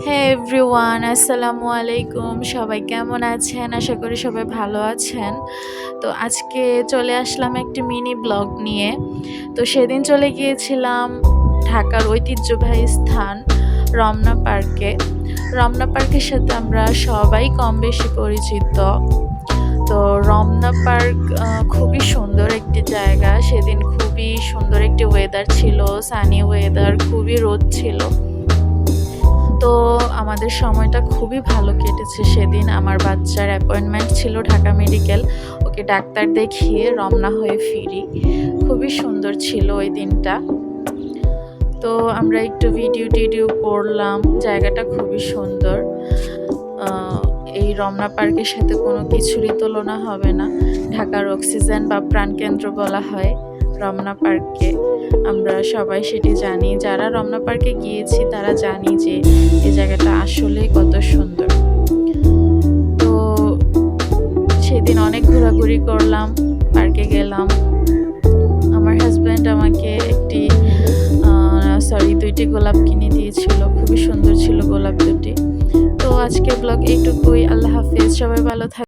হে everyone, আসসালামু আলাইকুম। সবাই কেমন আছেন? আশা করি সবাই ভালো আছেন। তো আজকে চলে আসলাম একটি মিনি ব্লগ নিয়ে। তো সেদিন চলে গিয়েছিলাম ঢাকার ঐতিহ্যবাহী স্থান রমনা পার্কে। রমনা পার্কের সাথে আমরা সবাই কম বেশি পরিচিত। তো রমনা পার্ক খুবই সুন্দর একটি জায়গা। সেদিন খুবই সুন্দর একটি ওয়েদার ছিল, সানি ওয়েদার, খুবই রোদ ছিল। তো আমাদের সময়টা খুবই ভালো কেটেছে সেদিন। আমার বাচ্চার অ্যাপয়েন্টমেন্ট ছিল ঢাকা মেডিকেল, ওকে ডাক্তার দেখিয়ে রমনা হয়ে ফিরি। খুবই সুন্দর ছিল ওই দিনটা। তো আমরা একটু ভিডিও করলাম, জায়গাটা খুবই সুন্দর। এই রমনা পার্কের সাথে কোনো কিছুরই তুলনা হবে না। ঢাকার অক্সিজেন বা প্রাণকেন্দ্র বলা হয় রমনা পার্ককে। আমরা সবাই সেটি জানি, যারা রমনা পার্কে গিয়েছি তারা জানি যে এই জায়গাটা আসলেই কত সুন্দর। তো সেদিন অনেক ঘোরাঘুরি করলাম, পার্কে গেলাম। আমার হাজব্যান্ড আমাকে দুইটি গোলাপ কিনে দিয়েছিল, খুবই সুন্দর ছিল গোলাপ দুটি। তো আজকের ব্লগ এইটুকুই। আল্লাহ হাফেজ, সবাই ভালো থাকবেন।